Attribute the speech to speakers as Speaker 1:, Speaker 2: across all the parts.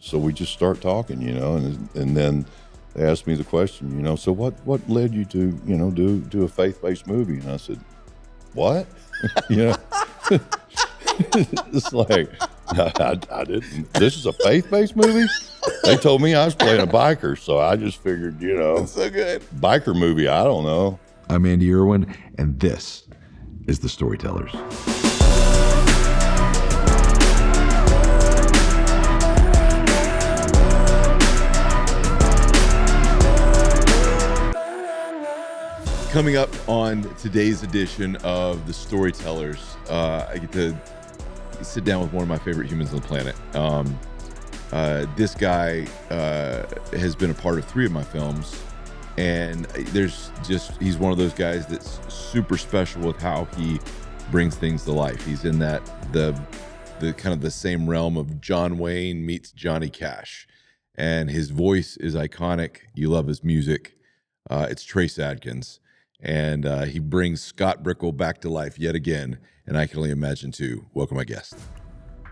Speaker 1: So we just start talking, and then they asked me the question, so what led you to, do a faith-based movie? And I said, what? It's like, I didn't. This is a faith-based movie? They told me I was playing a biker, so I just figured,
Speaker 2: That's so good.
Speaker 1: biker movie, I don't know.
Speaker 3: I'm Andy Erwin, and this is The Storytellers.
Speaker 2: Coming up on today's edition of The Storytellers, I get to sit down with one of my favorite humans on the planet. This guy has been a part of 3 of my films, and he's one of those guys that's super special with how he brings things to life. He's in the kind of the same realm of John Wayne meets Johnny Cash, and his voice is iconic. You love his music. It's Trace Adkins. And he brings Scott Brickell back to life yet again, and I can only imagine too. Welcome, my guest.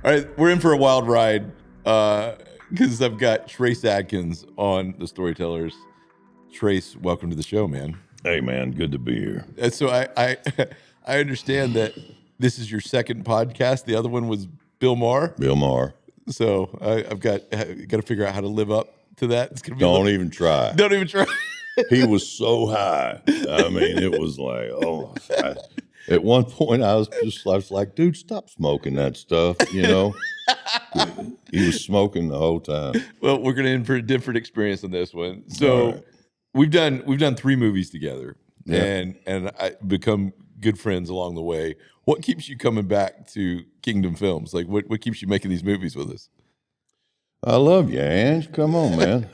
Speaker 2: All right, we're in for a wild ride because I've got Trace Adkins on The Storytellers. Trace, welcome to the show, man.
Speaker 1: Hey, man, good to be here.
Speaker 2: And so I understand that this is your second podcast. The other one was Bill Maher.
Speaker 1: Bill Maher.
Speaker 2: So I've got to figure out how to live up to that. It's gonna be
Speaker 1: Don't even try.
Speaker 2: Don't even try.
Speaker 1: He was so high. I mean, it was like, at one point I was like, dude, stop smoking that stuff, He was smoking the whole time.
Speaker 2: Well, we're going to end for a different experience on this one. So
Speaker 1: right.
Speaker 2: we've done 3 movies together,
Speaker 1: Yeah.
Speaker 2: and I become good friends along the way. What keeps you coming back to Kingdom Films? Like, what keeps you making these movies with us?
Speaker 1: I love you, Ange. Come on, man.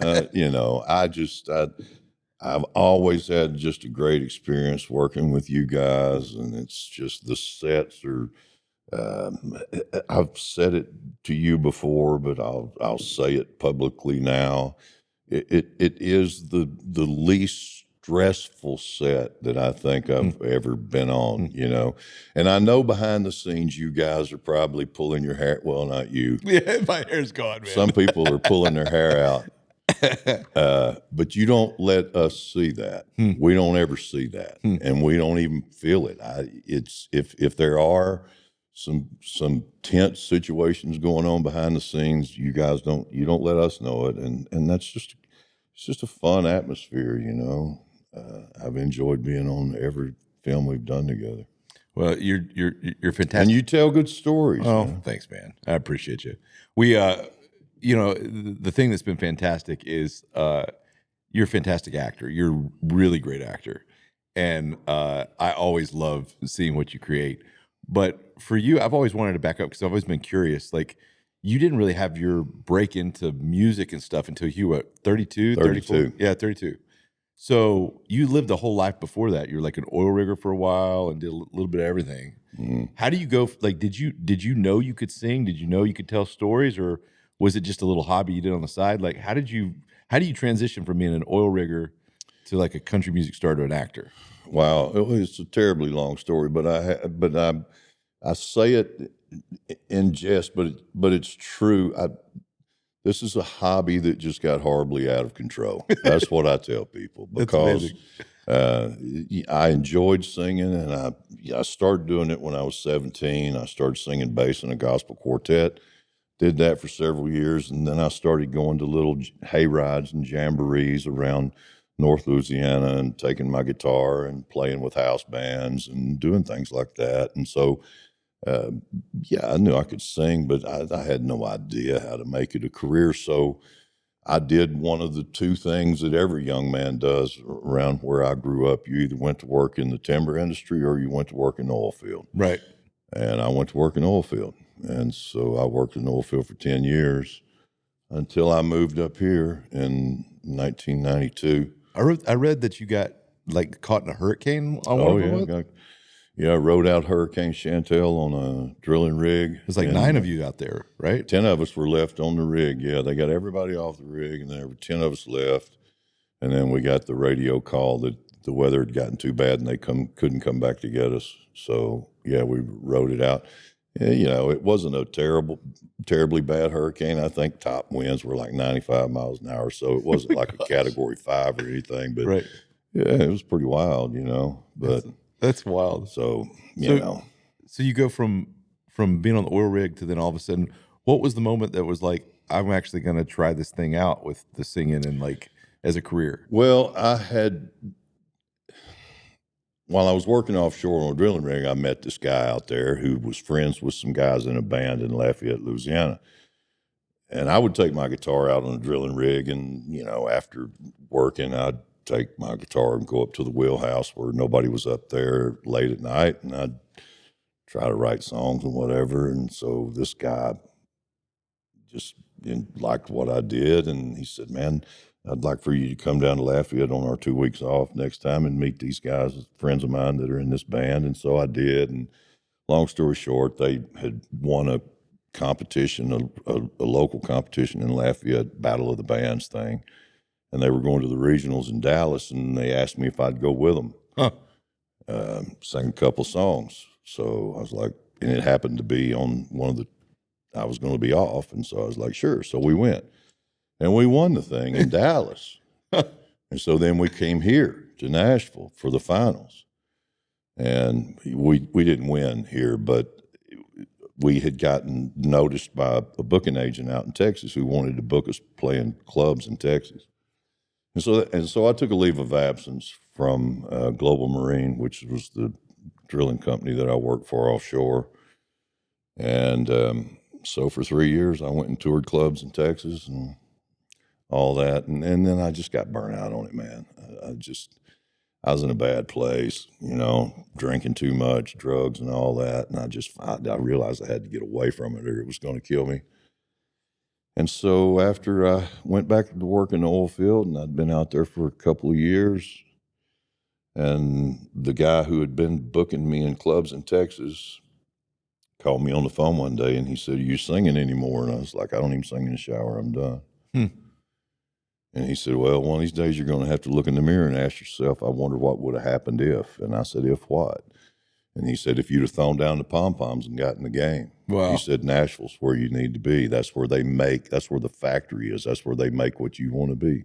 Speaker 1: I've always had just a great experience working with you guys, and it's just the sets are. I've said it to you before, but I'll say it publicly now. It is the least stressful set that I think I've ever been on, And I know behind the scenes you guys are probably pulling your hair. Well, not you.
Speaker 2: Yeah, my hair's gone, man.
Speaker 1: Some people are pulling their hair out. But you don't let us see that. We don't ever see that, and we don't even feel it. It's if there are some tense situations going on behind the scenes, you don't let us know it, and that's it's just a fun atmosphere, I've enjoyed being on every film we've done together.
Speaker 2: Well, you're fantastic,
Speaker 1: and you tell good stories.
Speaker 2: Oh,
Speaker 1: man.
Speaker 2: Thanks, man. I appreciate you. We the thing that's been fantastic is you're a fantastic actor. You're a really great actor. And I always love seeing what you create. But for you, I've always wanted to back up because I've always been curious. Like, you didn't really have your break into music and stuff until you were 32, 34? Yeah, 32. So you lived a whole life before that. You were like an oil rigger for a while and did a little bit of everything. Mm-hmm. How do you go? Like, did you know you could sing? Did you know you could tell stories? Or was it just a little hobby you did on the side? Like, how do you transition from being an oil rigger to like a country music star to an actor?
Speaker 1: Wow, it's a terribly long story, but I say it in jest, but it's true. This is a hobby that just got horribly out of control. That's what I tell people, because I enjoyed singing, and I started doing it when I was 17. I started singing bass in a gospel quartet. Did that for several years, and then I started going to little hay rides and jamborees around North Louisiana and taking my guitar and playing with house bands and doing things like that. And so, I knew I could sing, but I had no idea how to make it a career. So I did one of the 2 things that every young man does around where I grew up. You either went to work in the timber industry or you went to work in the oil field.
Speaker 2: Right.
Speaker 1: And I went to work in the oil field. And so I worked in the oil field for 10 years until I moved up here in 1992.
Speaker 2: I read that you got like caught in a hurricane.
Speaker 1: I rode out Hurricane Chantel on a drilling rig.
Speaker 2: There's like 9 of you out there, right?
Speaker 1: 10 of us were left on the rig. Yeah, they got everybody off the rig, and there were 10 of us left. And then we got the radio call that the weather had gotten too bad and they couldn't come back to get us. So, yeah, we rode it out. Yeah, it wasn't a terribly bad hurricane. I think top winds were like 95 miles an hour, so it wasn't like a Category 5 or anything. But
Speaker 2: Right.
Speaker 1: yeah, it was pretty wild, But
Speaker 2: That's wild.
Speaker 1: so
Speaker 2: So you go from being on the oil rig to then all of a sudden, what was the moment that was like, I'm actually going to try this thing out with the singing and like as a career?
Speaker 1: Well, while I was working offshore on a drilling rig, I met this guy out there who was friends with some guys in a band in Lafayette, Louisiana. And I would take my guitar out on a drilling rig, and after working, I'd take my guitar and go up to the wheelhouse where nobody was up there late at night, and I'd try to write songs and whatever. And so this guy just liked what I did, and he said, "Man, I'd like for you to come down to Lafayette on our 2 weeks off next time and meet these guys, friends of mine that are in this band." And so I did. And long story short, they had won a competition, a local competition in Lafayette, Battle of the Bands thing. And they were going to the regionals in Dallas, and they asked me if I'd go with them, sing a couple songs. So I was like, and it happened to be on I was going to be off. And so I was like, sure. So we went. And we won the thing in Dallas. And so then we came here to Nashville for the finals. And we didn't win here, but we had gotten noticed by a booking agent out in Texas who wanted to book us playing clubs in Texas. And so I took a leave of absence from Global Marine, which was the drilling company that I worked for offshore. And so for 3 years, I went and toured clubs in Texas and all that. And then I just got burnt out on it, man. I was in a bad place, drinking too much, drugs and all that. And I realized I had to get away from it or it was going to kill me. And so after I went back to work in the oil field, and I'd been out there for a couple of years, and the guy who had been booking me in clubs in Texas called me on the phone one day, and he said, "Are you singing anymore?" And I was like, "I don't even sing in the shower. I'm done." And he said, "Well, one of these days you're going to have to look in the mirror and ask yourself, I wonder what would have happened if." And I said, "If what?" And he said, "If you'd have thrown down the pom-poms and gotten the game."
Speaker 2: Wow.
Speaker 1: He said, "Nashville's where you need to be. That's where that's where the factory is. That's where they make what you want to be."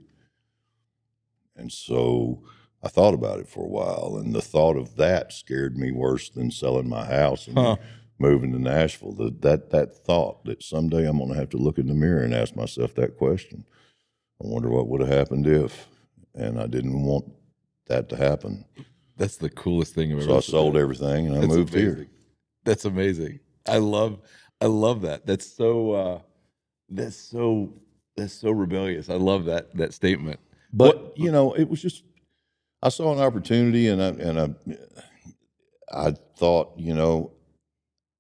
Speaker 1: And so I thought about it for a while, and the thought of that scared me worse than selling my house and moving to Nashville. That thought that someday I'm going to have to look in the mirror and ask myself that question. I wonder what would have happened if, and I didn't want that to happen.
Speaker 2: That's the coolest thing I've ever
Speaker 1: So I sold everything and I moved here.
Speaker 2: That's amazing. I love that. That's so rebellious. I love that statement.
Speaker 1: But it was just, I saw an opportunity, and I thought,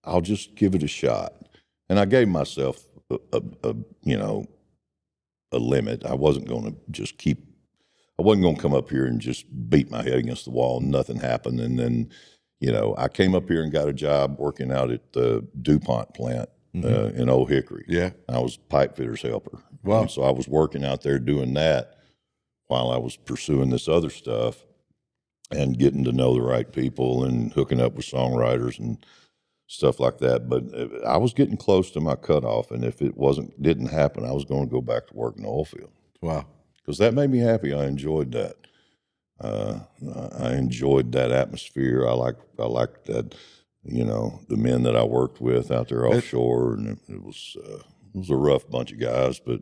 Speaker 1: I'll just give it a shot. And I gave myself a limit. I wasn't going to come up here and just beat my head against the wall and nothing happened. And then, I came up here and got a job working out at the DuPont plant in Old Hickory.
Speaker 2: Yeah.
Speaker 1: I was pipe fitter's helper.
Speaker 2: Wow.
Speaker 1: And so I was working out there doing that while I was pursuing this other stuff and getting to know the right people and hooking up with songwriters and stuff like that. But I was getting close to my cutoff, and if it didn't happen, I was going to go back to work in the oil field.
Speaker 2: Wow.
Speaker 1: Because that made me happy. I enjoyed that. I enjoyed that atmosphere. I liked that, the men that I worked with out there offshore, and it was a rough bunch of guys, but.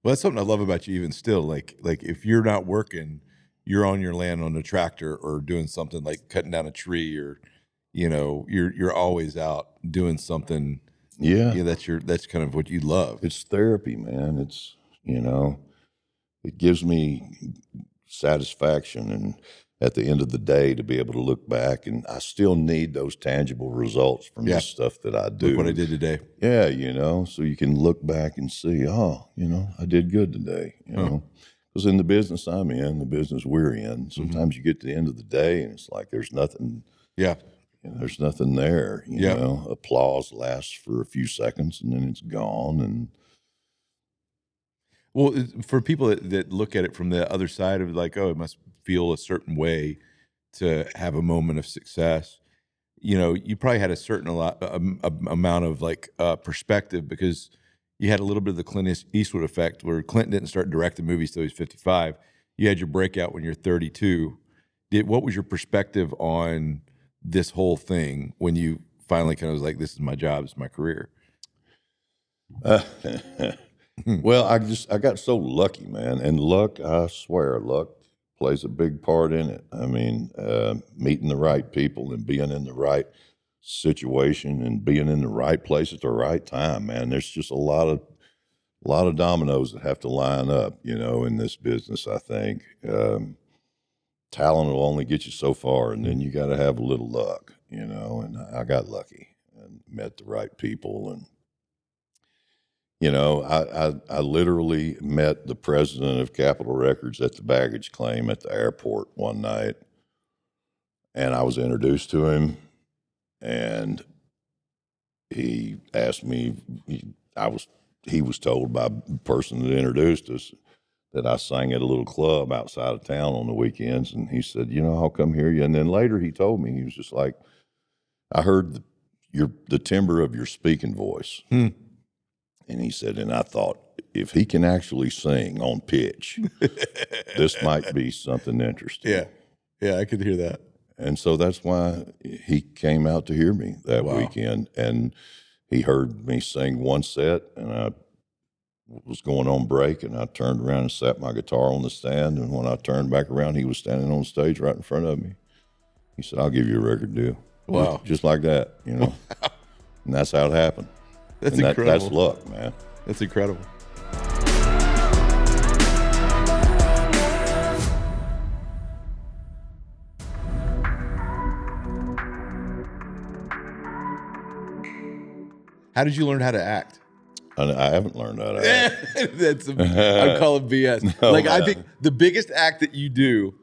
Speaker 2: Well, that's something I love about you even still. Like if you're not working, you're on your land on a tractor or doing something like cutting down a tree, or, you're always out doing something.
Speaker 1: Yeah.
Speaker 2: That's kind of what you love.
Speaker 1: It's therapy, man. It's, it gives me satisfaction, and at the end of the day to be able to look back, and I still need those tangible results from the stuff that I do.
Speaker 2: Look what I did today.
Speaker 1: Yeah, so you can look back and see, I did good today, because in the business I'm in, the business we're in, sometimes you get to the end of the day and it's like there's nothing.
Speaker 2: Yeah.
Speaker 1: There's nothing there, Applause lasts for a few seconds and then it's gone. And
Speaker 2: well, for people that look at it from the other side of like, oh, it must feel a certain way to have a moment of success. you probably had a certain amount of like perspective, because you had a little bit of the Clint Eastwood effect, where Clint didn't start directing movies till he was 55. You had your breakout when you're 32. What was your perspective on this whole thing when you finally kind of was like, this is my job, this is my career?
Speaker 1: Well, I got so lucky, man. And luck, I swear, luck plays a big part in it. I mean, meeting the right people and being in the right situation and being in the right place at the right time, man. There's just a lot of dominoes that have to line up, in this business, I think. Talent will only get you so far, and then you got to have a little luck, and I got lucky and met the right people. And I literally met the president of Capitol Records at the baggage claim at the airport one night, and I was introduced to him, and he asked me, he was told by the person that introduced us that I sang at a little club outside of town on the weekends, and he said, I'll come hear you. And then later he told me, he was just like, I heard the timbre of your speaking voice. And he said, and I thought, if he can actually sing on pitch, this might be something interesting.
Speaker 2: Yeah, I could hear that.
Speaker 1: And so that's why he came out to hear me that weekend. And he heard me sing one set, and I was going on break, and I turned around and sat my guitar on the stand. And when I turned back around, he was standing on stage right in front of me. He said, I'll give you a record deal.
Speaker 2: Wow.
Speaker 1: Just like that, And that's how it happened.
Speaker 2: That's incredible.
Speaker 1: That's luck, man.
Speaker 2: That's incredible. How did you learn how to act?
Speaker 1: I haven't learned how to act.
Speaker 2: I'm calling BS.
Speaker 1: No,
Speaker 2: I think the biggest act that you do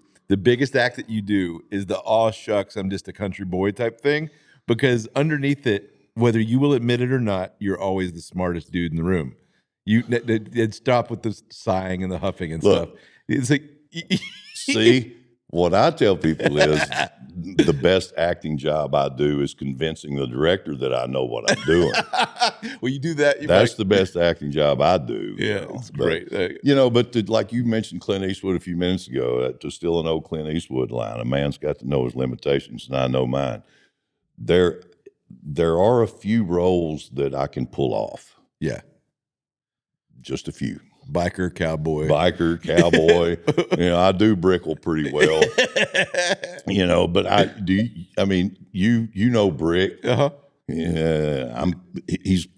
Speaker 2: is the aw shucks, I'm just a country boy type thing, because underneath it, whether you will admit it or not, you're always the smartest dude in the room. Stop with the sighing and the huffing and stuff. It's like,
Speaker 1: see, what I tell people is the best acting job I do is convincing the director that I know what I'm doing.
Speaker 2: Well, you do that.
Speaker 1: That's the best acting job I do.
Speaker 2: Yeah, it's great.
Speaker 1: But like you mentioned Clint Eastwood a few minutes ago, to steal an old Clint Eastwood line, a man's got to know his limitations, and I know mine. There are a few roles that I can pull off.
Speaker 2: Yeah.
Speaker 1: Just a few.
Speaker 2: Biker, cowboy.
Speaker 1: I do Brickle pretty well. But you know Brick.
Speaker 2: Uh-huh.
Speaker 1: Yeah,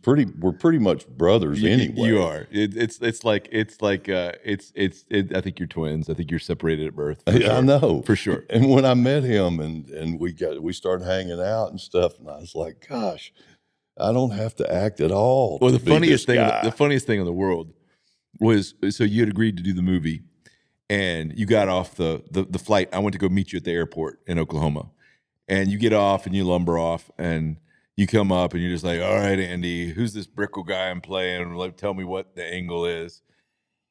Speaker 1: we're pretty much brothers anyway.
Speaker 2: You are. I think you're twins. I think you're separated at birth. Sure.
Speaker 1: I know.
Speaker 2: For sure.
Speaker 1: And when I met him and we started hanging out and stuff, and I was like, gosh, I don't have to act at all.
Speaker 2: Well, the funniest thing in the world was, so you had agreed to do the movie, and you got off the flight. I went to go meet you at the airport in Oklahoma, and you get off and you lumber off, and you come up and you're just like, all right, Andy, who's this Brickle guy I'm playing? Like, tell me what the angle is.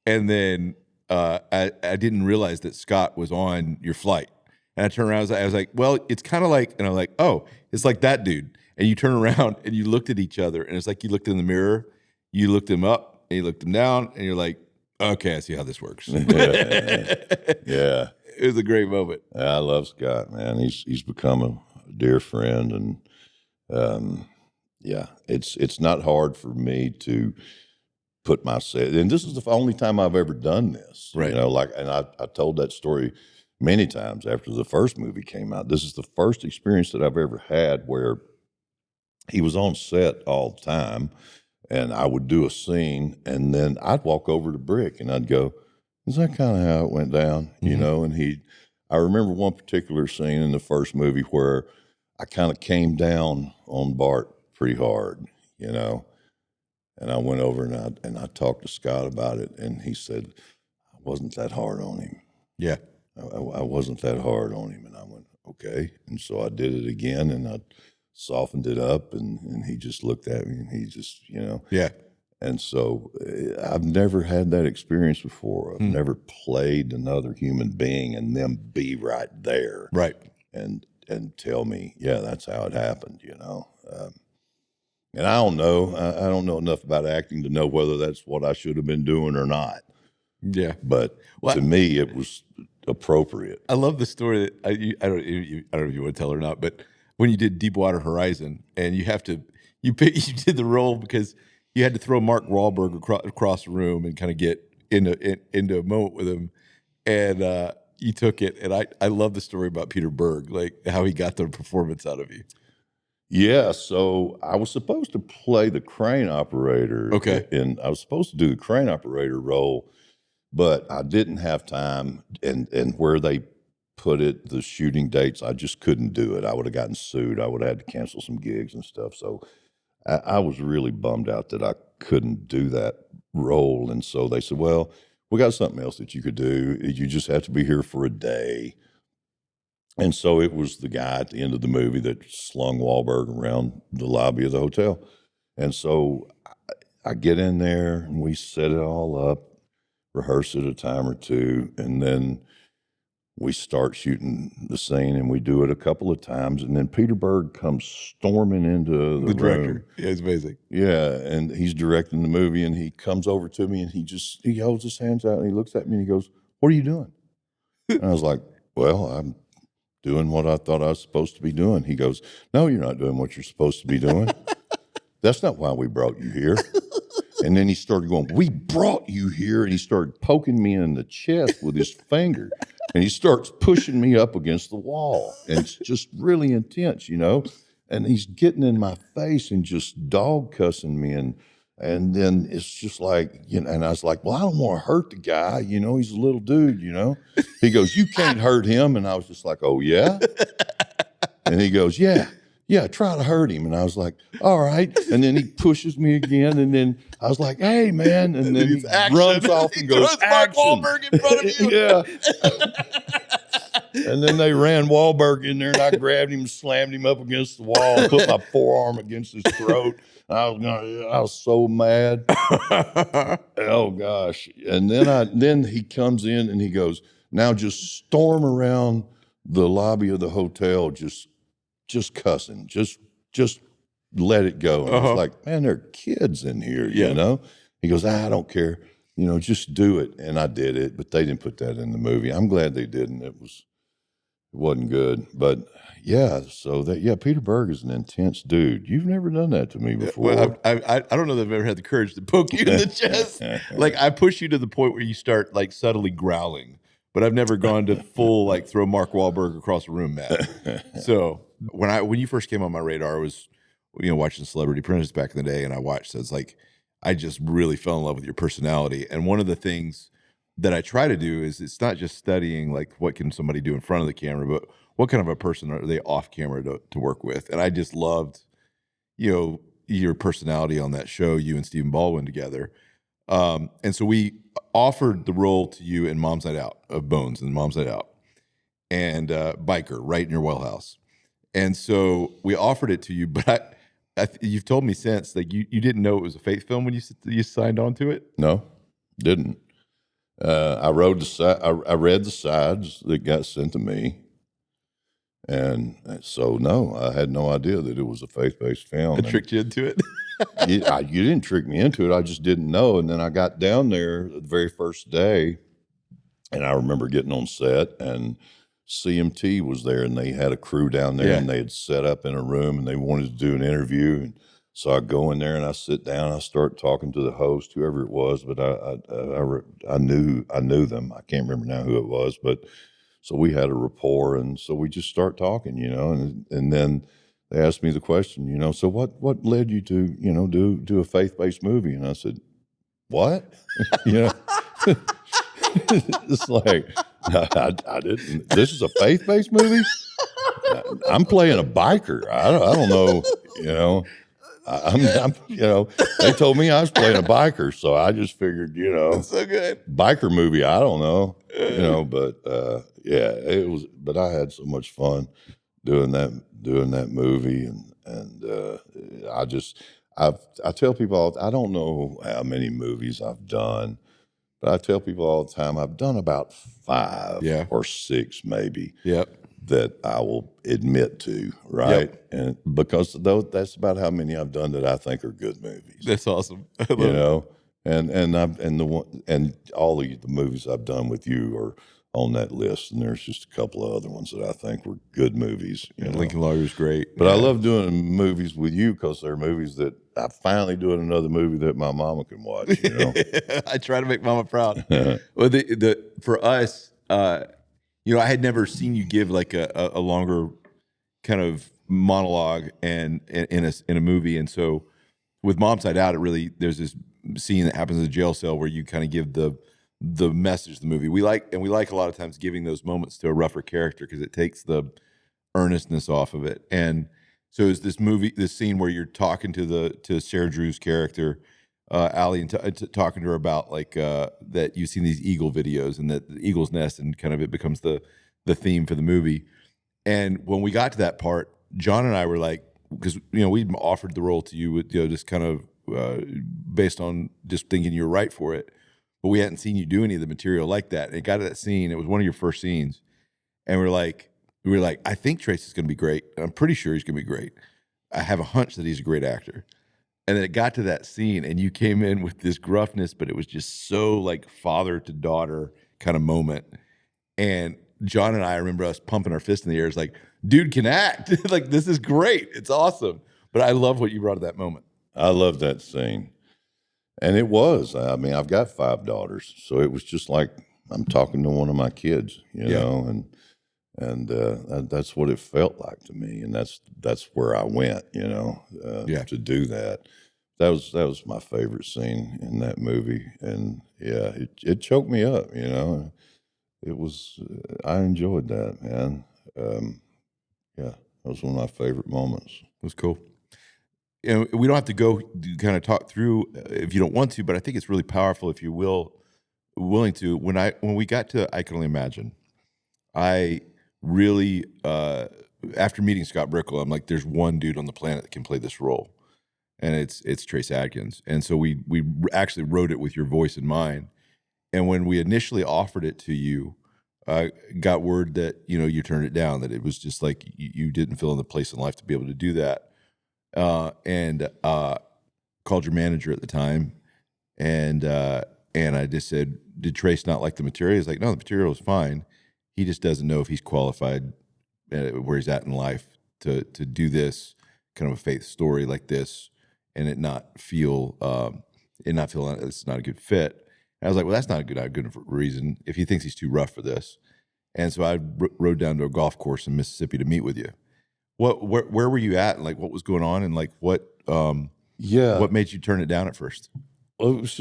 Speaker 2: And then I didn't realize that Scott was on your flight. And I turned around, I was like, well, it's kind of like, and I'm like, oh, it's like that dude. And you turn around and you looked at each other, and it's like you looked in the mirror, you looked him up and you looked him down, and you're like, okay, I see how this works.
Speaker 1: Yeah.
Speaker 2: It was a great moment.
Speaker 1: I love Scott, man. He's become a dear friend, and it's not hard for me to put myself, and this is the only time I've ever done this.
Speaker 2: Right.
Speaker 1: And I told that story many times after the first movie came out. This is the first experience that I've ever had where he was on set all the time, and I would do a scene, and then I'd walk over to Brick and I'd go, is that kind of how it went down?
Speaker 2: Mm-hmm.
Speaker 1: And I remember one particular scene in the first movie where I kind of came down on Bart pretty hard, and I went over and I talked to Scott about it, and he said, I wasn't that hard on him.
Speaker 2: Yeah.
Speaker 1: I wasn't that hard on him. And I went, okay. And so I did it again, and I softened it up, and he just looked at me, and he just,
Speaker 2: Yeah.
Speaker 1: And so I've never had that experience before. I've never played another human being and them be right there.
Speaker 2: Right.
Speaker 1: And and tell me, yeah, that's how it happened, you know. And I don't know. I don't know enough about acting to know whether that's what I should have been doing or not.
Speaker 2: Yeah.
Speaker 1: But to me, it was appropriate.
Speaker 2: I love the story that I don't know if you want to tell her or not, but when you did Deepwater Horizon and you did the role because you had to throw Mark Wahlberg across the room and kind of get into a moment with him, and you took it. And I love the story about Peter Berg, like how he got the performance out of you.
Speaker 1: Yeah, so I was supposed to play the crane operator.
Speaker 2: Okay.
Speaker 1: And I was supposed to do the crane operator role, but I didn't have time. And where they put it, the shooting dates, I just couldn't do it. I would have gotten sued. I would have had to cancel some gigs and stuff. So I was really bummed out that I couldn't do that role. And so they said, well, we got something else that you could do. You just have to be here for a day. And so it was the guy at the end of the movie that slung Wahlberg around the lobby of the hotel. And so I get in there and we set it all up, rehearse it a time or two, and then we start shooting the scene and we do it a couple of times. And then Peter Berg comes storming into the
Speaker 2: director.
Speaker 1: room.
Speaker 2: Yeah, it's amazing.
Speaker 1: Yeah, and he's directing the movie and he comes over to me and he holds his hands out and he looks at me and he goes, "What are you doing?" And I was like, "Well, I'm doing what I thought I was supposed to be doing." He goes, "No, you're not doing what you're supposed to be doing. That's not why we brought you here." And then he started going, "We brought you here." And he started poking me in the chest with his finger. And he starts pushing me up against the wall. And it's just really intense, you know. And he's getting in my face and just dog cussing me. And then it's just like, you know, and I was like, "Well, I don't want to hurt the guy. You know, he's a little dude, you know." He goes, "You can't hurt him." And I was just like, "Oh, yeah?" And he goes, yeah, try to hurt him." And I was like, "All right." And then he pushes me again. And then I was like, "Hey, man." And then he runs off and goes, "Action."
Speaker 2: Mark Wahlberg in front of you.
Speaker 1: Yeah. And then they ran Wahlberg in there and I grabbed him and slammed him up against the wall and put my forearm against his throat. I was so mad. Oh gosh. And then he comes in and he goes, "Now just storm around the lobby of the hotel, just cussing, just let it go." And I was like, "Man, there are kids in here, you know?" He goes, "I don't care, you know, just do it." And I did it, but they didn't put that in the movie. I'm glad they didn't. It wasn't good, but yeah. So Peter Berg is an intense dude. You've never done that to me before.
Speaker 2: Well, I don't know that I've ever had the courage to poke you in the chest. Like I push you to the point where you start like subtly growling, but I've never gone to full like throw Mark Wahlberg across the room, Matt. So when you first came on my radar, I was, you know, watching Celebrity Apprentice back in the day, and I watched. So it's like I just really fell in love with your personality. And one of the things that I try to do is it's not just studying like what can somebody do in front of the camera, but what kind of a person are they off camera to work with. And I just loved, you know, your personality on that show, you and Stephen Baldwin together. And so we offered the role to you in Mom's Night Out, of Bones and Mom's Night Out, and Biker, right in your wheelhouse. And so we offered it to you, but you've told me since like you didn't know it was a faith film when you signed on to it.
Speaker 1: No, didn't. I read the sides that got sent to me, and so no, I had no idea that it was a faith-based film.
Speaker 2: I tricked you into it.
Speaker 1: You didn't trick me into it. I just didn't know. And then I got down there the very first day, and I remember getting on set, and CMT was there, and they had a crew down there, and they had set up in a room, and they wanted to do an interview. And so I go in there and I sit down. I start talking to the host, whoever it was, but I knew them. I can't remember now who it was, but so we had a rapport, and so we just start talking, you know, and then they asked me the question, you know, "So what led you to, you know, do a faith-based movie?" And I said, "What?" You know, it's like I didn't. This is a faith-based movie. I'm playing a biker. I don't know, you know. I'm, you know, they told me I was playing a biker, so I just figured, you know,
Speaker 2: That's so good.
Speaker 1: biker movie. I don't know, you know, but yeah, it was. But I had so much fun doing that movie, and I tell people I don't know how many movies I've done, but I tell people all the time I've done about 5 or 6 maybe.
Speaker 2: Yep.
Speaker 1: that I will admit to, right?
Speaker 2: Yep.
Speaker 1: And because that's about how many I've done that I think are good movies.
Speaker 2: That's awesome. I love
Speaker 1: You
Speaker 2: it.
Speaker 1: know, and all of the movies I've done with you are on that list, and there's just a couple of other ones that I think were good movies. You know?
Speaker 2: Lincoln Lawyer's great.
Speaker 1: But I love doing movies with you because they're movies that I finally doing another movie that my mama can watch. You know,
Speaker 2: I try to make Mama proud. Well, for us, you know, I had never seen you give like a longer kind of monologue and in a movie, and so with Mom's Side Out, there's this scene that happens in the jail cell where you kind of give the message of the movie. We like a lot of times giving those moments to a rougher character because it takes the earnestness off of it. And so it's this scene where you're talking to Sarah Drew's character, Allie, and talking to her about like that you've seen these eagle videos and that the eagle's nest, and kind of it becomes the theme for the movie. And when we got to that part, John and I were like, because you know we'd offered the role to you with, you know, just kind of based on just thinking you were right for it, but we hadn't seen you do any of the material like that. And it got to that scene; it was one of your first scenes, and we were like, I think Trace is going to be great. I'm pretty sure he's going to be great. I have a hunch that he's a great actor. And then it got to that scene, and you came in with this gruffness, but it was just so like father to daughter kind of moment. And John and I remember us pumping our fist in the air. It's like, dude can act. Like, this is great. It's awesome. But I love what you brought to that moment.
Speaker 1: I love that scene. And it was. I mean, I've got 5 daughters, so it was just like I'm talking to one of my kids, you know, and that's what it felt like to me, and that's where I went, you know, to do that. That was my favorite scene in that movie, and yeah, it choked me up, you know. It was I enjoyed that, man. Yeah, that was one of my favorite moments.
Speaker 2: It was cool. You know, we don't have to go kind of talk through if you don't want to, but I think it's really powerful if you willing to. When we got to I Can Only Imagine, I really after meeting Scott Brickle, I'm like, there's one dude on the planet that can play this role, and it's Trace Adkins. And so we actually wrote it with your voice in mind. And when we initially offered it to you, got word that, you know, you turned it down, that it was just like you didn't feel in the place in life to be able to do that. And called your manager at the time, and I just said, did Trace not like the material? He's like, no, the material is fine. He just doesn't know if he's qualified where he's at in life to do this kind of a faith story like this, and it not feel it's not a good fit. And I was like, well, that's not a good reason if he thinks he's too rough for this. And so I rode down to a golf course in Mississippi to meet with you. Where were you at, and like what was going on, and like what made you turn it down at first?
Speaker 1: Well, it was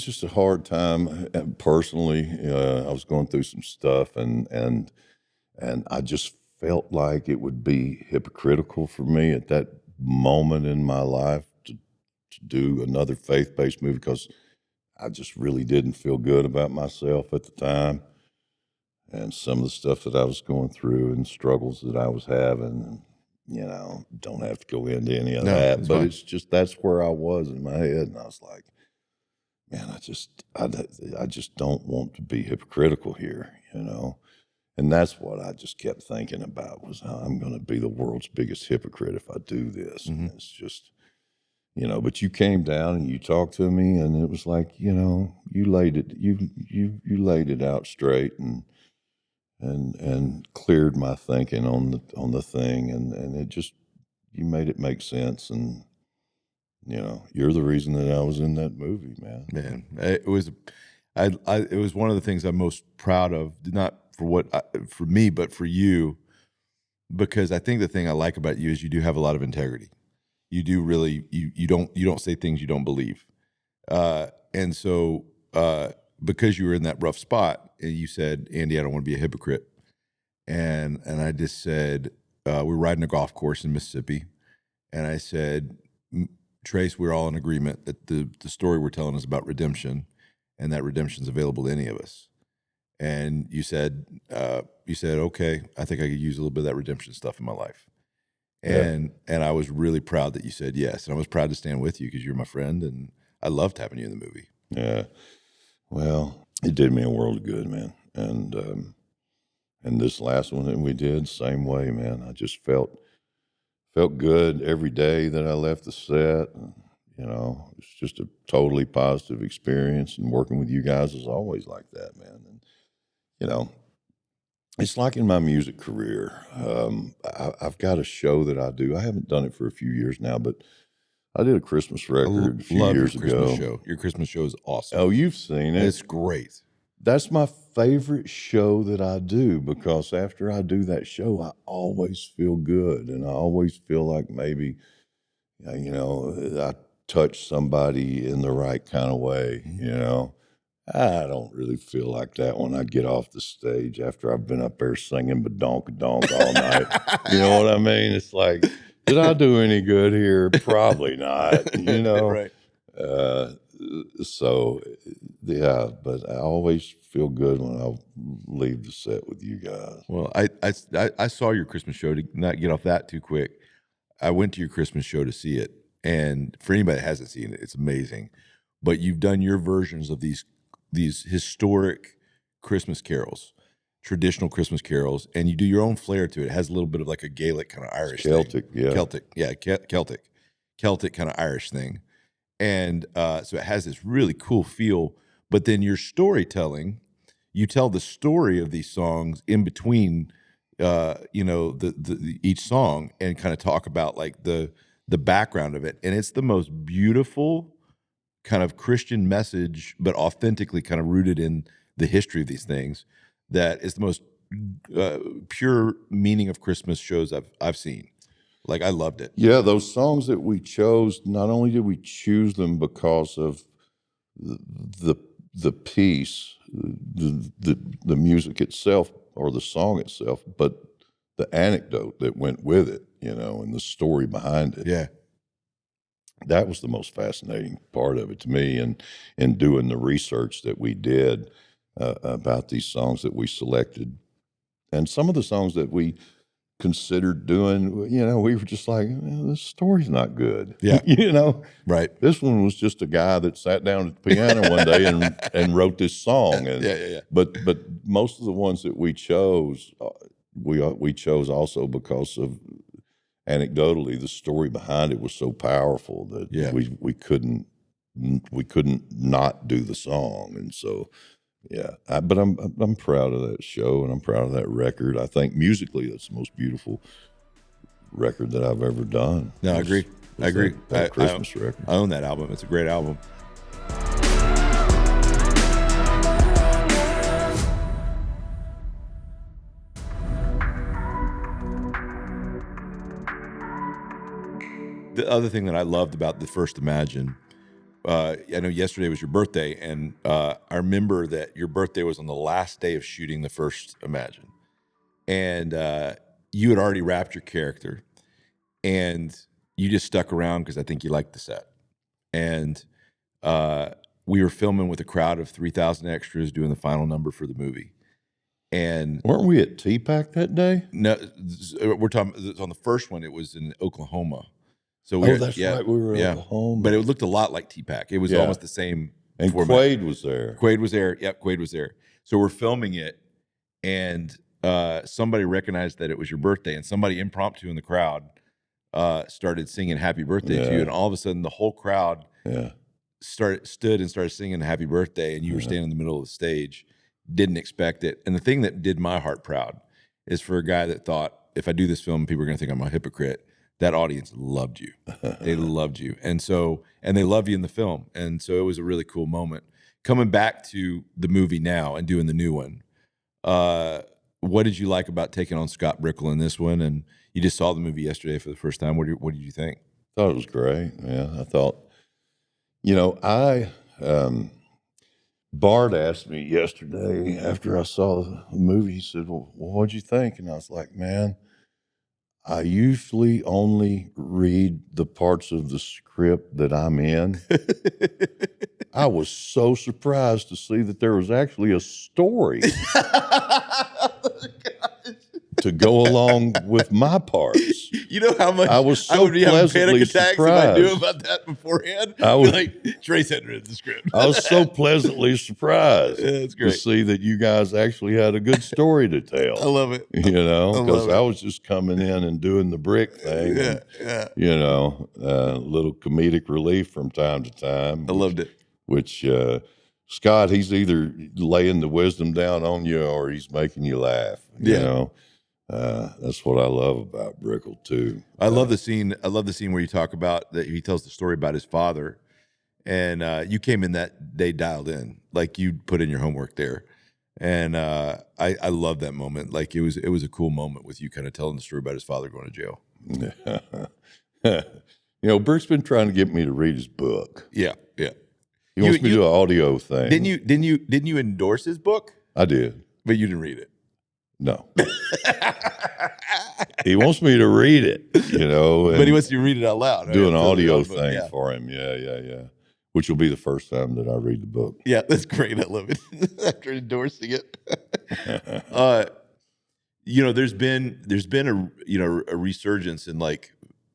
Speaker 1: just a hard time personally. I was going through some stuff, and I just felt like it would be hypocritical for me at that moment in my life to do another faith-based movie, because I just really didn't feel good about myself at the time, and some of the stuff that I was going through and struggles that I was having. You know, don't have to go into any of that, but it's just that's where I was in my head, and I was like, man, I just don't want to be hypocritical here, you know. And that's what I just kept thinking about, was how I'm going to be the world's biggest hypocrite if I do this.
Speaker 2: Mm-hmm.
Speaker 1: And it's just, you know, but you came down and you talked to me, and it was like, you know, you laid it out straight and cleared my thinking on the thing, and it just, you made it make sense, and you know, you're the reason that I was in that movie, man.
Speaker 2: Man, it was one of the things I'm most proud of, not for me, but for you, because I think the thing I like about you is you do have a lot of integrity. You do really, you don't say things you don't believe, and so because you were in that rough spot, and you said, Andy, I don't want to be a hypocrite, and I just said, we were riding a golf course in Mississippi, and I said, Trace, we're all in agreement that the story we're telling is about redemption, and that redemption's available to any of us. And you said, okay, I think I could use a little bit of that redemption stuff in my life. And I was really proud that you said yes, and I was proud to stand with you because you're my friend, and I loved having you in the movie. Yeah.
Speaker 1: Well, it did me a world of good, man. And And this last one that we did, same way, man. I just felt good every day that I left the set. It's just a totally positive experience, and working with you guys is always like that, man. And, it's like in my music career. I've got a show that I do. I haven't done it for a few years now, but I did a Christmas record a few years ago.
Speaker 2: Christmas show. Your Christmas show is awesome.
Speaker 1: Oh, you've seen it.
Speaker 2: It's great.
Speaker 1: That's my favorite show that I do, because after I do that show, I always feel good, and I always feel like maybe, I touched somebody in the right kind of way, I don't really feel like that when I get off the stage after I've been up there singing badonk-a-donk all night. You know what I mean? It's like, did I do any good here? Probably not,
Speaker 2: Right.
Speaker 1: So, yeah, but I always feel good when I leave the set with you guys.
Speaker 2: Well, I saw your Christmas show. To not get off that too quick, I went to your Christmas show to see it, and for anybody that hasn't seen it, it's amazing. But you've done your versions of these historic Christmas carols, traditional Christmas carols, and you do your own flair to it. It has a little bit of like a Gaelic kind of Irish
Speaker 1: Celtic,
Speaker 2: thing. Celtic kind of Irish thing. And so it has this really cool feel. But then your storytelling, you tell the story of these songs in between, the each song, and kind of talk about like the background of it. And it's the most beautiful kind of Christian message, but authentically kind of rooted in the history of these things. That is the most pure meaning of Christmas shows I've seen. Like, I loved it.
Speaker 1: Yeah, those songs that we chose, not only did we choose them because of the piece, the music itself or the song itself, but the anecdote that went with it, and the story behind it.
Speaker 2: Yeah.
Speaker 1: That was the most fascinating part of it to me, and in doing the research that we did about these songs that we selected. And some of the songs that we considered doing, we were just like, this story's not good.
Speaker 2: Yeah. Right.
Speaker 1: This one was just a guy that sat down at the piano one day and wrote this song. And,
Speaker 2: Yeah.
Speaker 1: But most of the ones that we chose, we chose also because of, anecdotally, the story behind it was so powerful that we couldn't not do the song. And so, yeah, but I'm proud of that show, and I'm proud of that record. I think musically, that's the most beautiful record that I've ever done.
Speaker 2: No, I agree.
Speaker 1: That Christmas record.
Speaker 2: I own that album. It's a great album. The other thing that I loved about the first Imagine, I know yesterday was your birthday, and I remember that your birthday was on the last day of shooting the first Imagine. And you had already wrapped your character, and you just stuck around because I think you liked the set. And we were filming with a crowd of 3,000 extras doing the final number for the movie. And
Speaker 1: weren't we at TPAC that day?
Speaker 2: No, we're talking on the first one. It was in Oklahoma. So
Speaker 1: that's right. We were in Oklahoma.
Speaker 2: But it looked a lot like TPAC. It was almost the same.
Speaker 1: And
Speaker 2: format.
Speaker 1: Quaid was there.
Speaker 2: Quaid was there. Yep, Quaid was there. So we're filming it, and somebody recognized that it was your birthday, and somebody impromptu in the crowd started singing "Happy Birthday" to you, and all of a sudden the whole crowd stood and started singing "Happy Birthday," and you were standing in the middle of the stage. Didn't expect it. And the thing that did my heart proud is for a guy that thought, if I do this film, people are going to think I'm a hypocrite. That audience loved you. They loved you. And they loved you in the film. And so it was a really cool moment. Coming back to the movie now and doing the new one, what did you like about taking on Scott Brickle in this one? And you just saw the movie yesterday for the first time. What did you think?
Speaker 1: I thought it was great. Yeah, I thought, Bart asked me yesterday after I saw the movie, he said, well, what'd you think? And I was like, man, I usually only read the parts of the script that I'm in. I was so surprised to see that there was actually a story to go along with my parts.
Speaker 2: You know how much
Speaker 1: I was so
Speaker 2: I would be having panic
Speaker 1: pleasantly
Speaker 2: attacks if I knew
Speaker 1: surprised.
Speaker 2: about that beforehand.
Speaker 1: I was-
Speaker 2: Like, Trace had read the script.
Speaker 1: I was so pleasantly surprised
Speaker 2: Yeah, that's
Speaker 1: to
Speaker 2: great.
Speaker 1: see that you guys actually had a good story to tell.
Speaker 2: I love it.
Speaker 1: You know,
Speaker 2: I love
Speaker 1: because
Speaker 2: it.
Speaker 1: I was just coming in and doing the brick thing.
Speaker 2: Yeah,
Speaker 1: And,
Speaker 2: yeah.
Speaker 1: you know, a little comedic relief from time to time.
Speaker 2: I loved it.
Speaker 1: Which Scott, he's either laying the wisdom down on you or he's making you laugh. You
Speaker 2: Yeah.
Speaker 1: know, that's what I love about Brickle too.
Speaker 2: I love the scene. I love the scene where you talk about that. He tells the story about his father, and you came in that day dialed in, like you put in your homework there, and I love that moment. Like it was a cool moment with you kind of telling the story about his father going to jail.
Speaker 1: You know, Brick's been trying to get me to read his book.
Speaker 2: Yeah, yeah.
Speaker 1: He wants me to do an audio thing.
Speaker 2: Didn't you endorse his book?
Speaker 1: I did.
Speaker 2: But you didn't read it.
Speaker 1: No. He wants me to read it, you know.
Speaker 2: But he wants you to read it out loud.
Speaker 1: Do
Speaker 2: right?
Speaker 1: an
Speaker 2: So
Speaker 1: audio
Speaker 2: the book,
Speaker 1: thing
Speaker 2: yeah.
Speaker 1: for him. Yeah. Which will be the first time that I read the book.
Speaker 2: Yeah, that's great. I love it. After endorsing it. You know, there's been a resurgence in like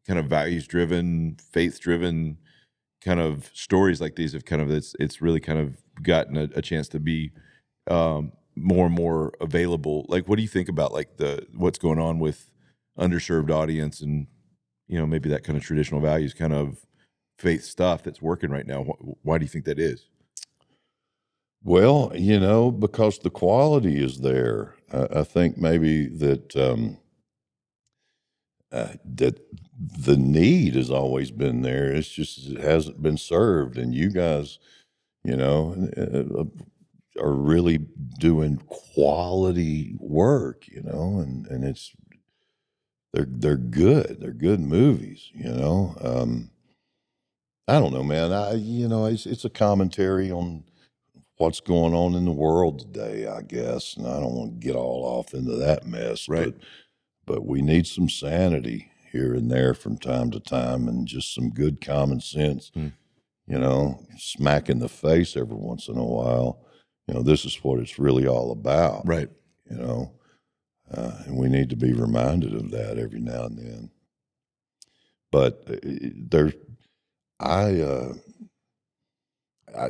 Speaker 2: kind of values driven, faith driven kind of stories like these have kind of it's really kind of gotten a chance to be more and more available. Like, what do you think about like what's going on with underserved audience and, you know, maybe that kind of traditional values kind of faith stuff that's working right now? Why do you think that is?
Speaker 1: Well, you know, because the quality is there. I think maybe that that the need has always been there. It's just it hasn't been served, and you guys, you know, are really doing quality work. You know, and it's they're good. They're good movies. You know, I don't know, man. It's a commentary on what's going on in the world today, I guess. And I don't want to get all off into that mess,
Speaker 2: Right.
Speaker 1: but we need some sanity here and there from time to time and just some good common sense, you know, smack in the face every once in a while. You know, this is what it's really all about.
Speaker 2: Right.
Speaker 1: You know, and we need to be reminded of that every now and then. But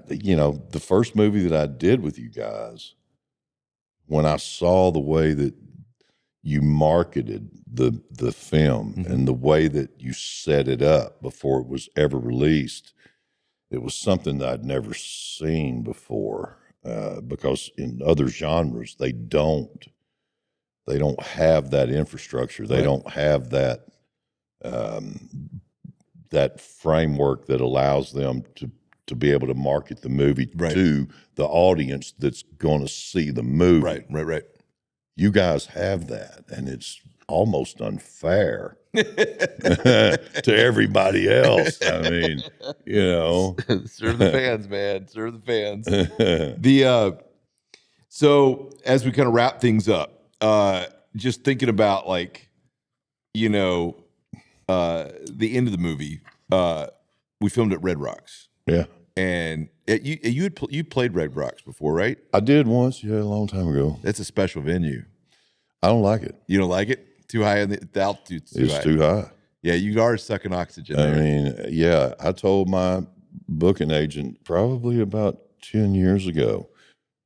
Speaker 1: you know, the first movie that I did with you guys, when I saw the way that you marketed the film and the way that you set it up before it was ever released, it was something that I'd never seen before. Because in other genres, they don't have that infrastructure. They don't have that that framework that allows them to be able to market the movie to the audience that's going to see the movie.
Speaker 2: Right.
Speaker 1: You guys have that, and it's almost unfair to everybody else. I mean, you know.
Speaker 2: Serve the fans, man. Serve the fans. So as we kind of wrap things up, just thinking about like, you know, the end of the movie, we filmed at Red Rocks.
Speaker 1: Yeah.
Speaker 2: And you played Red Rocks before, right?
Speaker 1: I did once, a long time ago.
Speaker 2: That's a special venue.
Speaker 1: I don't like it.
Speaker 2: You don't like it? Too high in the altitude's too high.
Speaker 1: It's too high.
Speaker 2: Yeah, you are sucking oxygen
Speaker 1: I
Speaker 2: there.
Speaker 1: mean, yeah, I told my booking agent probably about 10 years ago,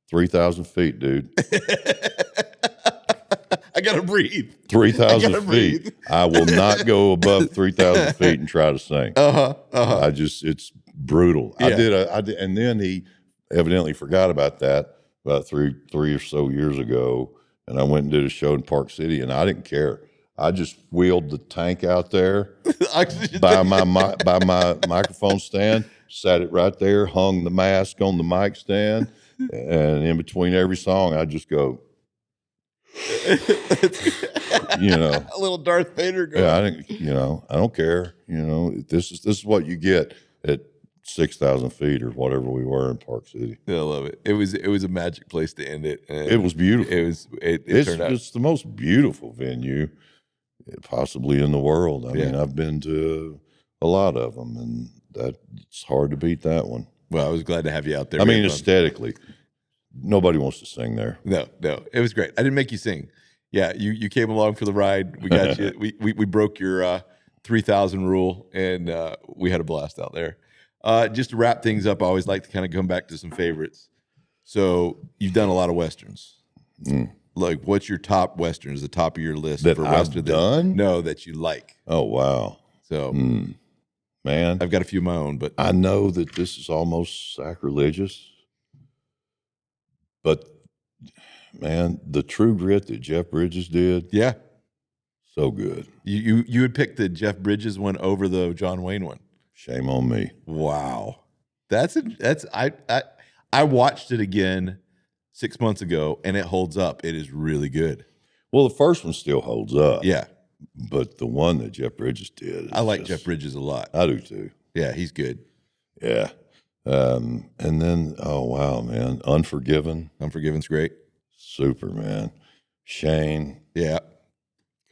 Speaker 1: 3,000 feet, dude.
Speaker 2: I got to breathe.
Speaker 1: 3,000
Speaker 2: gotta
Speaker 1: feet.
Speaker 2: breathe.
Speaker 1: I will not go above 3,000 feet and try to sing. It's brutal.
Speaker 2: Yeah.
Speaker 1: I did, and then he evidently forgot about that about three or so years ago. And I went and did a show in Park City, and I didn't care. I just wheeled the tank out there by my microphone stand, sat it right there, hung the mask on the mic stand, and in between every song, I just go, you know,
Speaker 2: a little Darth Vader going.
Speaker 1: Yeah, I don't care. You know, this is what you get at 6,000 feet or whatever we were in Park City.
Speaker 2: I love it. It was a magic place to end it. And
Speaker 1: it was beautiful.
Speaker 2: It turned out.
Speaker 1: It's the most beautiful venue possibly in the world. I mean, I've been to a lot of them, and it's hard to beat that one.
Speaker 2: Well, I was glad to have you out there.
Speaker 1: I mean, aesthetically, nobody wants to sing there.
Speaker 2: No, it was great. I didn't make you sing. Yeah, you came along for the ride. We got you. We broke your 3,000 rule, and we had a blast out there. Just to wrap things up, I always like to kind of come back to some favorites. So you've done a lot of westerns. Like, what's your top westerns? The top of your list
Speaker 1: That
Speaker 2: for
Speaker 1: I've
Speaker 2: western
Speaker 1: done?
Speaker 2: No, that you like.
Speaker 1: Oh, wow.
Speaker 2: So
Speaker 1: Man,
Speaker 2: I've got a few of my own, but
Speaker 1: I know that this is almost sacrilegious, but man, the True Grit that Jeff Bridges did,
Speaker 2: yeah,
Speaker 1: so good.
Speaker 2: you would pick the Jeff Bridges one over the John Wayne one.
Speaker 1: Shame on me.
Speaker 2: Wow, I watched it again 6 months ago, and it holds up. It is really good.
Speaker 1: Well, the first one still holds up.
Speaker 2: Yeah,
Speaker 1: But the one that Jeff Bridges did,
Speaker 2: I like Jeff Bridges a lot.
Speaker 1: I do too.
Speaker 2: Yeah, he's good.
Speaker 1: Yeah. And then, oh, wow, man. Unforgiven.
Speaker 2: Unforgiven's great.
Speaker 1: Super, man. Shane.
Speaker 2: Yeah,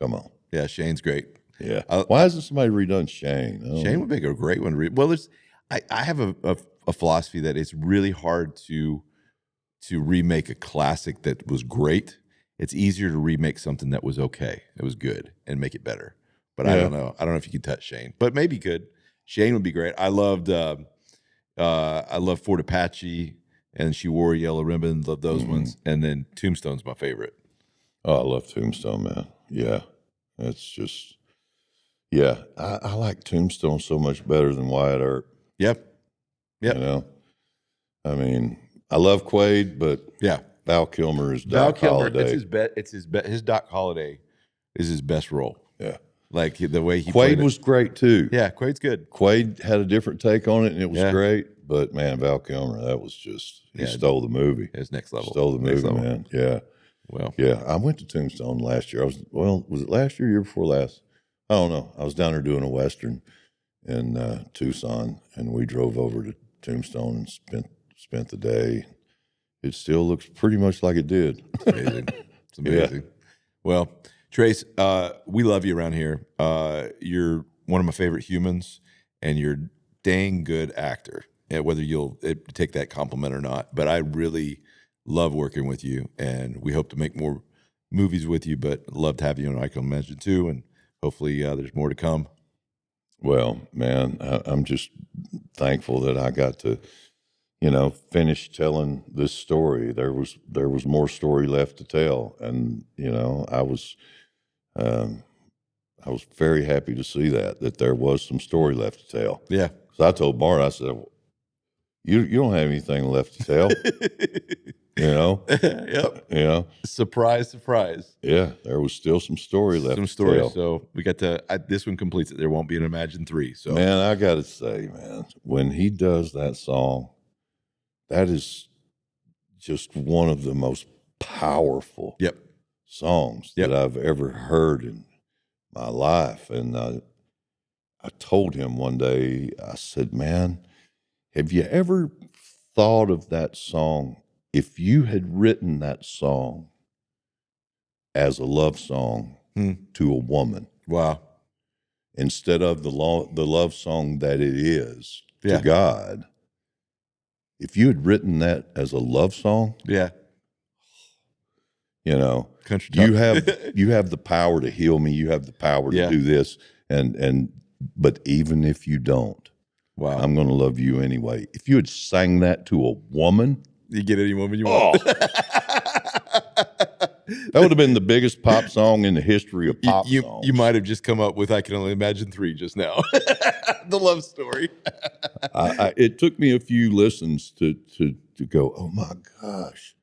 Speaker 1: Come on.
Speaker 2: yeah, Shane's great.
Speaker 1: Yeah. Why hasn't somebody redone Shane? Oh.
Speaker 2: Shane would make a great one to read. Well, I have a philosophy that it's really hard to remake a classic that was great. It's easier to remake something that was okay, it was good, and make it better. But I don't know. I don't know if you could touch Shane, but maybe you could. Shane would be great. I loved Fort Apache and She Wore a Yellow Ribbon. Love those ones. And then Tombstone's my favorite.
Speaker 1: Oh, I love Tombstone, man. Yeah. It's just, yeah. I like Tombstone so much better than Wyatt Earp.
Speaker 2: Yep.
Speaker 1: You know? I mean, I love Quaid, but
Speaker 2: Yeah.
Speaker 1: Val Kilmer is
Speaker 2: Val
Speaker 1: Doc
Speaker 2: Kilmer,
Speaker 1: Holliday.
Speaker 2: his Doc Holliday is his best role.
Speaker 1: Yeah.
Speaker 2: Like the way he played
Speaker 1: Quaid
Speaker 2: it.
Speaker 1: was great too.
Speaker 2: Yeah, Quaid's good.
Speaker 1: Quaid had a different take on it, and it was
Speaker 2: Yeah.
Speaker 1: great. But man, Val Kilmer, that was just he
Speaker 2: Yeah.
Speaker 1: stole the movie.
Speaker 2: It's next level.
Speaker 1: Stole the
Speaker 2: Next
Speaker 1: movie,
Speaker 2: level.
Speaker 1: man. Yeah,
Speaker 2: Well,
Speaker 1: yeah. I went to Tombstone last year. Was it last year, year before last? I don't know. I was down there doing a western in Tucson, and we drove over to Tombstone and spent the day. It still looks pretty much like it did.
Speaker 2: it's amazing. It's amazing. Well, Trace, we love you around here. You're one of my favorite humans, and you're a dang good actor. And whether you'll take that compliment or not, but I really love working with you, and we hope to make more movies with you. But love to have you on I Can Imagine too, and hopefully there's more to come.
Speaker 1: Well, man, I'm just thankful that I got to, finish telling this story. There was more story left to tell, and I was very happy to see that there was some story left to tell.
Speaker 2: Yeah.
Speaker 1: So I told Bart, I said, "You don't have anything left to tell."
Speaker 2: Yep. Surprise, surprise.
Speaker 1: Yeah, there was still some story left.
Speaker 2: Some
Speaker 1: to
Speaker 2: stories.
Speaker 1: tell.
Speaker 2: So we got this one completes it. There won't be an Imagine 3. So
Speaker 1: Man, I got to say, man, when he does that song, that is just one of the most powerful
Speaker 2: Yep.
Speaker 1: songs
Speaker 2: Yep.
Speaker 1: that I've ever heard in my life. And I told him one day, I said, "Man, have you ever thought of that song? If you had written that song as a love song to a woman,
Speaker 2: Wow.
Speaker 1: instead of the love song that it is
Speaker 2: Yeah.
Speaker 1: to God, if you had written that as a love song,
Speaker 2: Yeah. Country
Speaker 1: you
Speaker 2: talk.
Speaker 1: have the power to heal me. You have the power to
Speaker 2: Yeah.
Speaker 1: do this. But even if you don't,
Speaker 2: Wow.
Speaker 1: I'm going to love you anyway. If you had sang that to a woman,
Speaker 2: You get any woman you want.
Speaker 1: that would have been the biggest pop song in the history of pop songs.
Speaker 2: You might have just come up with I Can Only Imagine 3 just now. The love story.
Speaker 1: It took me a few listens to go, oh my gosh,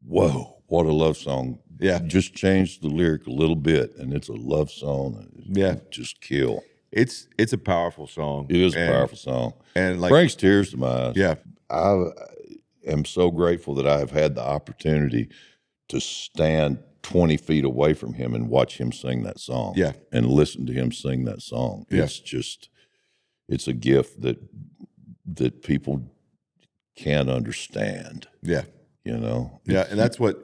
Speaker 1: whoa, what a love song.
Speaker 2: Yeah.
Speaker 1: Just changed the lyric a little bit, and it's a love song.
Speaker 2: Yeah.
Speaker 1: Just kill.
Speaker 2: It's a powerful song.
Speaker 1: It is a powerful song.
Speaker 2: And like
Speaker 1: Brings tears to my eyes.
Speaker 2: Yeah.
Speaker 1: I am so grateful that I have had the opportunity to stand 20 feet away from him and watch him sing that song.
Speaker 2: Yeah.
Speaker 1: And listen to him sing that song.
Speaker 2: Yeah.
Speaker 1: It's a gift that people can't understand.
Speaker 2: Yeah.
Speaker 1: Yeah.
Speaker 2: And that's what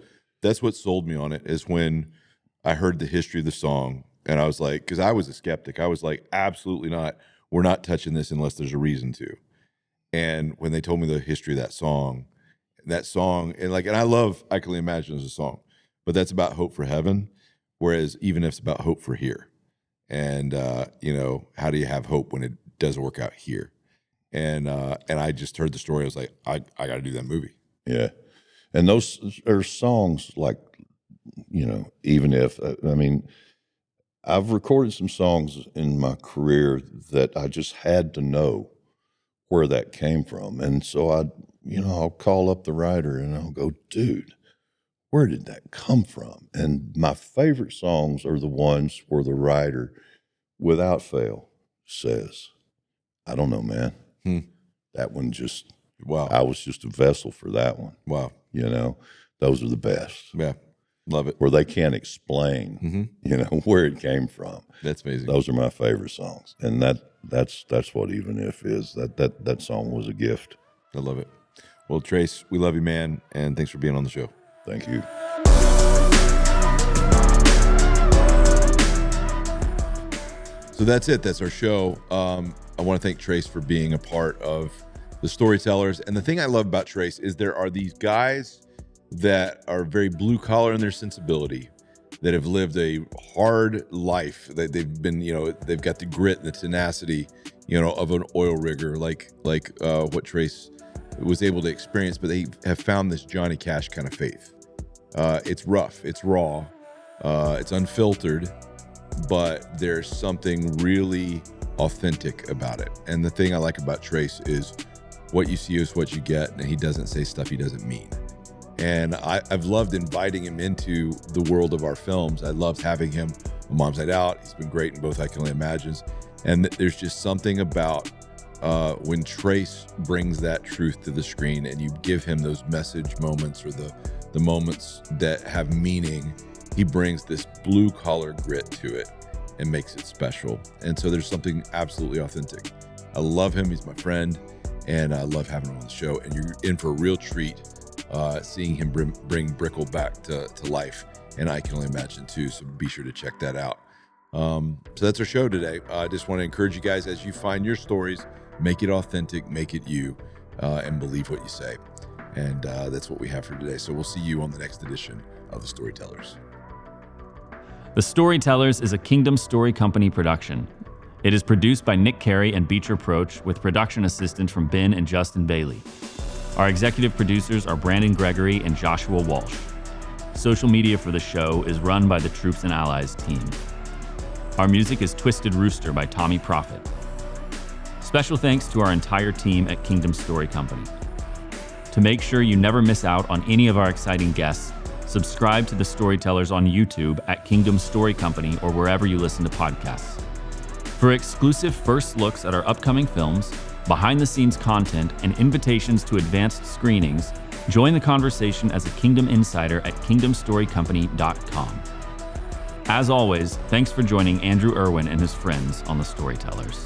Speaker 2: sold me on it, is when I heard the history of the song, and I was like, because I was a skeptic. I was like, absolutely not. We're not touching this unless there's a reason to. And when they told me the history of that song, and I love I Can Only Imagine as a song, but that's about hope for heaven. Whereas even if it's about hope for here, and how do you have hope when it doesn't work out here? And I just heard the story. I was like, I got to do that movie.
Speaker 1: Yeah. And those are songs like, even if, I've recorded some songs in my career that I just had to know where that came from. And so I'll call up the writer and I'll go, dude, where did that come from? And my favorite songs are the ones where the writer, without fail, says, I don't know, man. That one just,
Speaker 2: wow.
Speaker 1: I was just a vessel for that one.
Speaker 2: Wow.
Speaker 1: Those are the best.
Speaker 2: Yeah. Love it.
Speaker 1: Where they can't explain, where it came from.
Speaker 2: That's amazing.
Speaker 1: Those are my favorite songs. And that's what Even If is. That song was a gift.
Speaker 2: I love it. Well, Trace, we love you, man. And thanks for being on the show.
Speaker 1: Thank you.
Speaker 2: So that's it. That's our show. I want to thank Trace for being a part of the Storytellers. And the thing I love about Trace is there are these guys that are very blue collar in their sensibility, that have lived a hard life, that they've been, they've got the grit and the tenacity, of an oil rigger, like what Trace was able to experience, but they have found this Johnny Cash kind of faith. It's rough, it's raw, it's unfiltered, but there's something really authentic about it. And the thing I like about Trace is what you see is what you get, and he doesn't say stuff he doesn't mean. And I've loved inviting him into the world of our films. I loved having him on Mom's Night Out. He's been great in both I Can Only Imagine. And there's just something about when Trace brings that truth to the screen and you give him those message moments or the moments that have meaning, he brings this blue collar grit to it and makes it special. And so there's something absolutely authentic. I love him. He's my friend, and I love having him on the show. And you're in for a real treat seeing him bring Brickle back to life. And I Can Only Imagine too. So be sure to check that out. So that's our show today. I just want to encourage you guys, as you find your stories, make it authentic, make it you, and believe what you say. And that's what we have for today. So we'll see you on the next edition of The Storytellers.
Speaker 4: The Storytellers is a Kingdom Story Company production. It is produced by Nick Carey and Beecher Proch with production assistance from Ben and Justin Bailey. Our executive producers are Brandon Gregory and Joshua Walsh. Social media for the show is run by the Troops and Allies team. Our music is Twisted Rooster by Tommy Prophet. Special thanks to our entire team at Kingdom Story Company. To make sure you never miss out on any of our exciting guests, subscribe to The Storytellers on YouTube at Kingdom Story Company or wherever you listen to podcasts. For exclusive first looks at our upcoming films, behind-the-scenes content, and invitations to advanced screenings, join the conversation as a Kingdom Insider at kingdomstorycompany.com. As always, thanks for joining Andrew Erwin and his friends on The Storytellers.